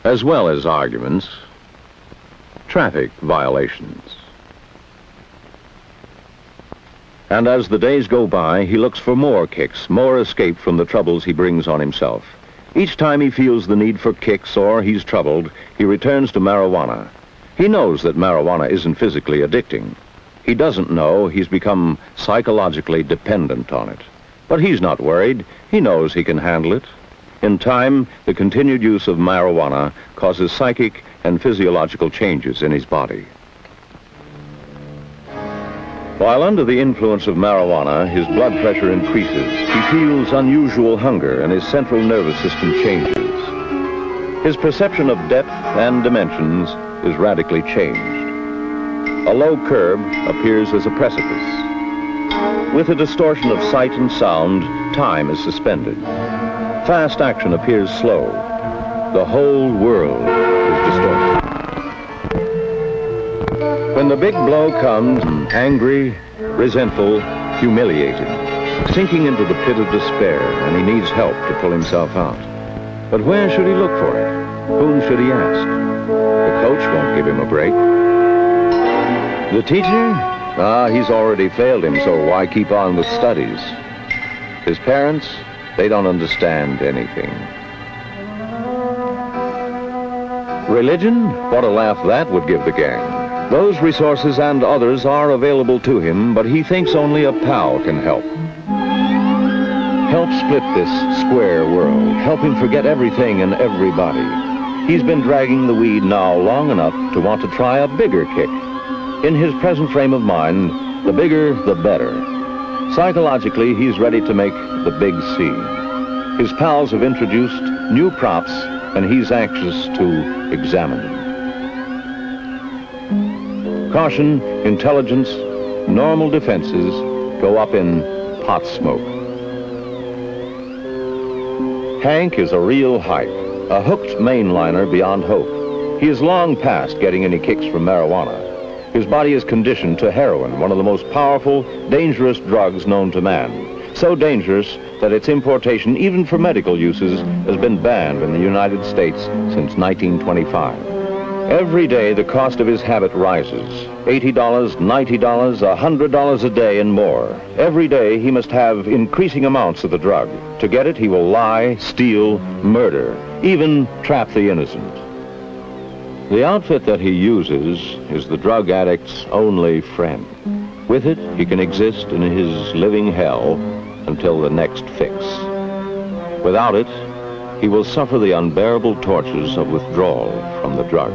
as well as arguments, traffic violations. And as the days go by, he looks for more kicks, more escape from the troubles he brings on himself. Each time he feels the need for kicks or he's troubled, he returns to marijuana. He knows that marijuana isn't physically addicting. He doesn't know he's become psychologically dependent on it. But he's not worried. He knows he can handle it. In time, the continued use of marijuana causes psychic and physiological changes in his body. While under the influence of marijuana, his blood pressure increases. He feels unusual hunger and his central nervous system changes. His perception of depth and dimensions is radically changed. A low curve appears as a precipice. With a distortion of sight and sound, time is suspended. Fast action appears slow. The whole world is distorted. When the big blow comes, angry, resentful, humiliated, sinking into the pit of despair, and he needs help to pull himself out. But where should he look for it? Whom should he ask? The coach won't give him a break. The teacher? He's already failed him, so why keep on with studies? His parents? They don't understand anything. Religion? What a laugh that would give the gang. Those resources and others are available to him, but he thinks only a pal can help. Help split this square world. Help him forget everything and everybody. He's been dragging the weed now long enough to want to try a bigger kick. In his present frame of mind, the bigger, the better. Psychologically, he's ready to make the big C. His pals have introduced new props, and he's anxious to examine them. Caution, intelligence, normal defenses go up in pot smoke. Hank is a real hype, a hooked mainliner beyond hope. He is long past getting any kicks from marijuana. His body is conditioned to heroin, one of the most powerful, dangerous drugs known to man. So dangerous that its importation, even for medical uses, has been banned in the United States since 1925. Every day, the cost of his habit rises. $80, $90, $100 a day and more. Every day, he must have increasing amounts of the drug. To get it, he will lie, steal, murder, even trap the innocent. The outfit that he uses is the drug addict's only friend. With it, he can exist in his living hell until the next fix. Without it, he will suffer the unbearable tortures of withdrawal from the drug.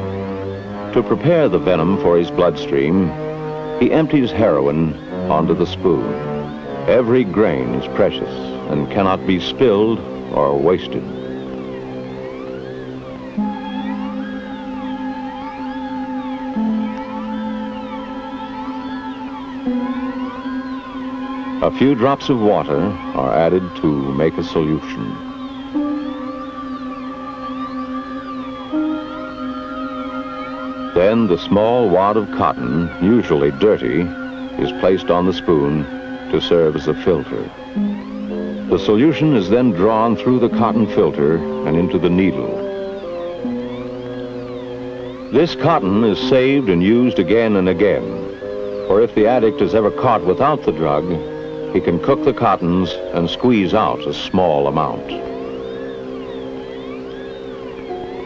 To prepare the venom for his bloodstream, he empties heroin onto the spoon. Every grain is precious and cannot be spilled or wasted. A few drops of water are added to make a solution. Then the small wad of cotton, usually dirty, is placed on the spoon to serve as a filter. The solution is then drawn through the cotton filter and into the needle. This cotton is saved and used again and again, for if the addict is ever caught without the drug, he can cook the cottons and squeeze out a small amount.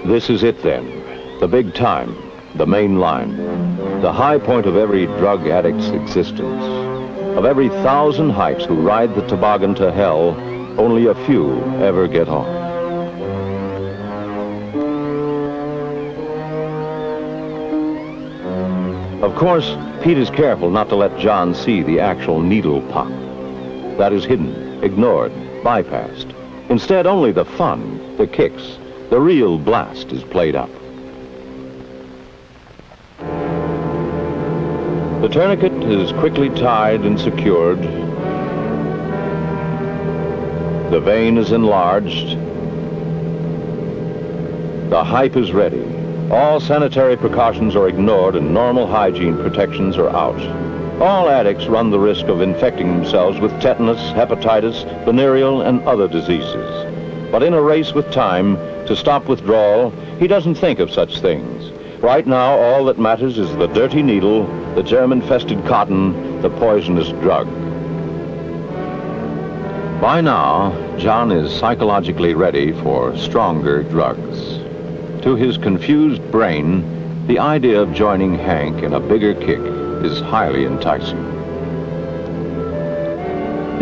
This is it then, the big time. The main line, the high point of every drug addict's existence. Of every 1,000 hikes who ride the toboggan to hell, only a few ever get off. Of course, Pete is careful not to let John see the actual needle pop. That is hidden, ignored, bypassed. Instead, only the fun, the kicks, the real blast is played up. The tourniquet is quickly tied and secured. The vein is enlarged. The hype is ready. All sanitary precautions are ignored and normal hygiene protections are out. All addicts run the risk of infecting themselves with tetanus, hepatitis, venereal, and other diseases. But in a race with time, To stop withdrawal, he doesn't think of such things. Right now, all that matters is the dirty needle, the germ-infested cotton, the poisonous drug. By now, John is psychologically ready for stronger drugs. To his confused brain, the idea of joining Hank in a bigger kick is highly enticing.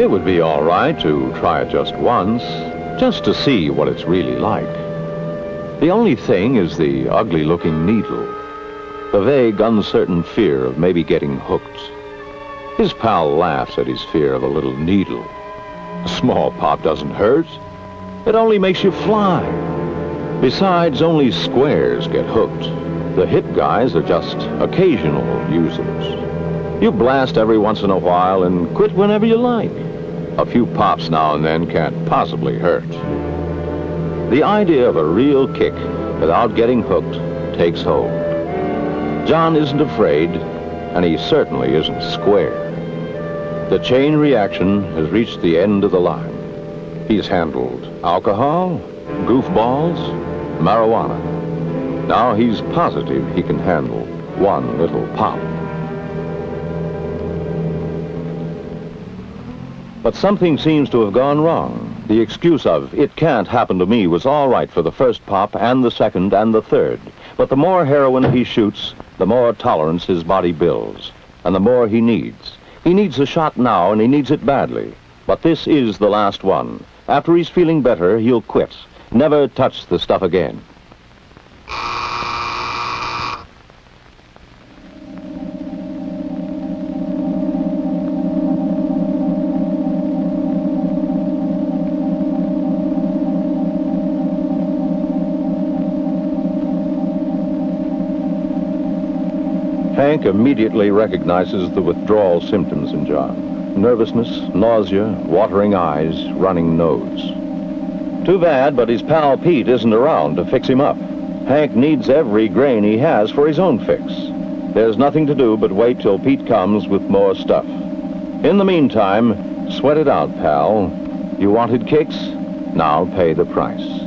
It would be all right to try it just once, just to see what it's really like. The only thing is the ugly-looking needle, the vague, uncertain fear of maybe getting hooked. His pal laughs at his fear of a little needle. A small pop doesn't hurt. It only makes you fly. Besides, only squares get hooked. The hip guys are just occasional users. You blast every once in a while and quit whenever you like. A few pops now and then can't possibly hurt. The idea of a real kick without getting hooked takes hold. John isn't afraid, and he certainly isn't square. The chain reaction has reached the end of the line. He's handled alcohol, goofballs, marijuana. Now he's positive he can handle one little pop. But something seems to have gone wrong. The excuse of, "it can't happen to me," was all right for the first pop and the second and the third. But the more heroin he shoots, the more tolerance his body builds, and the more he needs. He needs a shot now, and he needs it badly. But this is the last one. After he's feeling better, he'll quit. Never touch the stuff again. Hank immediately recognizes the withdrawal symptoms in John. Nervousness, nausea, watering eyes, running nose. Too bad, but his pal Pete isn't around to fix him up. Hank needs every grain he has for his own fix. There's nothing to do but wait till Pete comes with more stuff. In the meantime, sweat it out, pal. You wanted kicks? Now pay the price.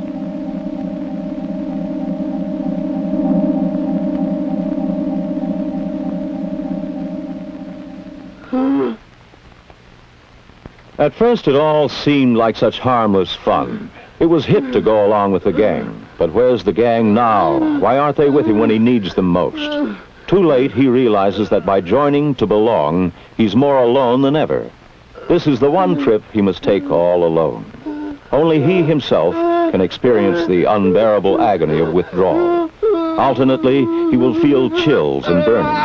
At first, it all seemed like such harmless fun. It was hip to go along with the gang. But where's the gang now? Why aren't they with him when he needs them most? Too late, he realizes that by joining to belong, he's more alone than ever. This is the one trip he must take all alone. Only he himself can experience the unbearable agony of withdrawal. Alternately, he will feel chills and burnings.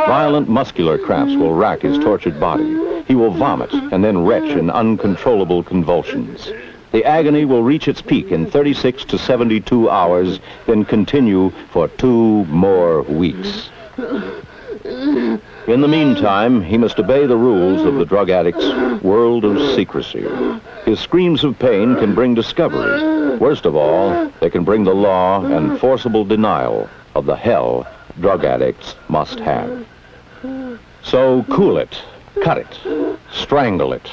Violent muscular cramps will rack his tortured body. He will vomit and then retch in uncontrollable convulsions. The agony will reach its peak in 36 to 72 hours, then continue for 2 more weeks. In the meantime, he must obey the rules of the drug addict's world of secrecy. His screams of pain can bring discovery. Worst of all, they can bring the law and forcible denial of the hell drug addicts must have. So cool it. Cut it. Strangle it.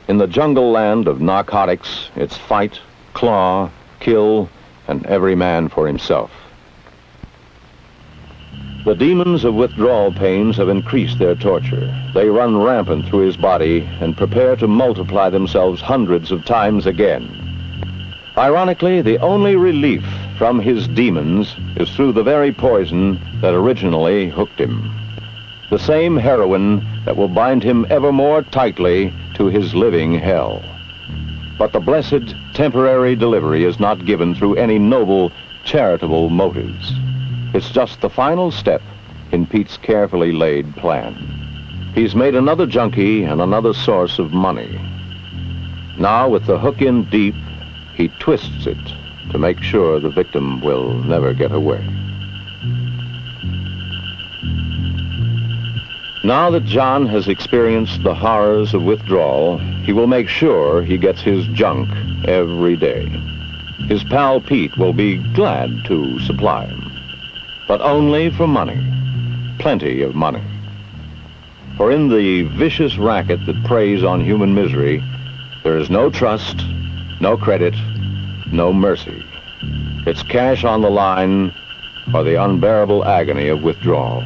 In the jungle land of narcotics, it's fight, claw, kill, and every man for himself. The demons of withdrawal pains have increased their torture. They run rampant through his body and prepare to multiply themselves hundreds of times again. Ironically, the only relief from his demons is through the very poison that originally hooked him. The same heroin that will bind him ever more tightly to his living hell. But the blessed temporary delivery is not given through any noble, charitable motives. It's just the final step in Pete's carefully laid plan. He's made another junkie and another source of money. Now, with the hook in deep, he twists it to make sure the victim will never get away. Now that John has experienced the horrors of withdrawal, he will make sure he gets his junk every day. His pal Pete will be glad to supply him, but only for money, plenty of money. For in the vicious racket that preys on human misery, there is no trust, no credit, no mercy. It's cash on the line or the unbearable agony of withdrawal.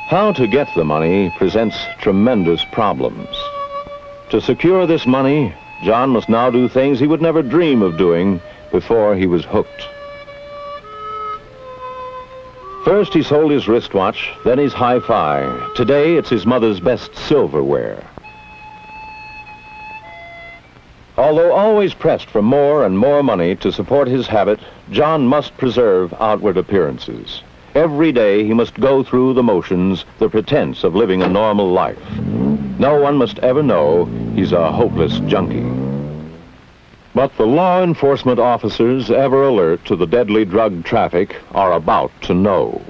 How to get the money presents tremendous problems. To secure this money, John must now do things he would never dream of doing before he was hooked. First, he sold his wristwatch, then his hi-fi. Today, it's his mother's best silverware. Although always pressed for more and more money to support his habit, John must preserve outward appearances. Every day, he must go through the motions, the pretense of living a normal life. No one must ever know he's a hopeless junkie. But the law enforcement officers, ever alert to the deadly drug traffic, are about to know.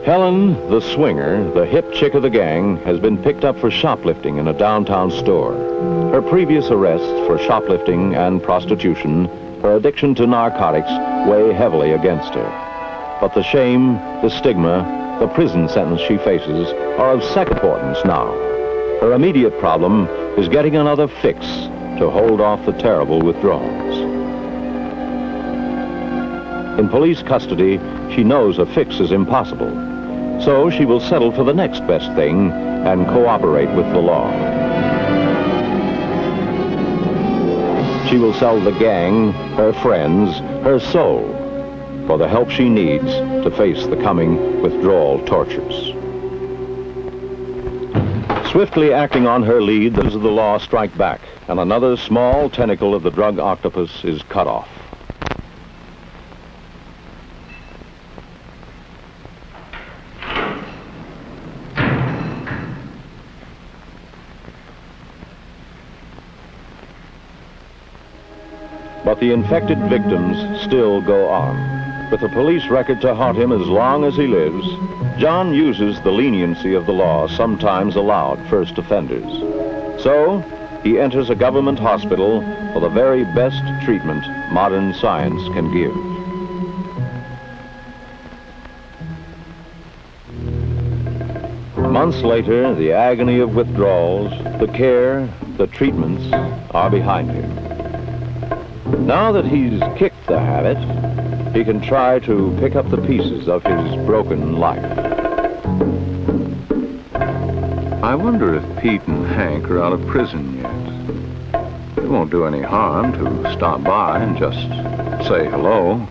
Helen, the swinger, the hip chick of the gang, has been picked up for shoplifting in a downtown store. Her previous arrests for shoplifting and prostitution, her addiction to narcotics, weigh heavily against her. But the shame, the stigma, the prison sentence she faces are of second importance now. Her immediate problem is getting another fix to hold off the terrible withdrawals. In police custody, she knows a fix is impossible. So she will settle for the next best thing and cooperate with the law. She will sell the gang, her friends, her soul for the help she needs to face the coming withdrawal tortures. Swiftly acting on her lead, those of the law strike back, and another small tentacle of the drug octopus is cut off. But the infected victims still go on. With a police record to haunt him as long as he lives, John uses the leniency of the law sometimes allowed first offenders. So, he enters a government hospital for the very best treatment modern science can give. Months later, the agony of withdrawals, the care, the treatments are behind him. Now that he's kicked the habit, he can try to pick up the pieces of his broken life. I wonder if Pete and Hank are out of prison yet. It won't do any harm to stop by and just say hello.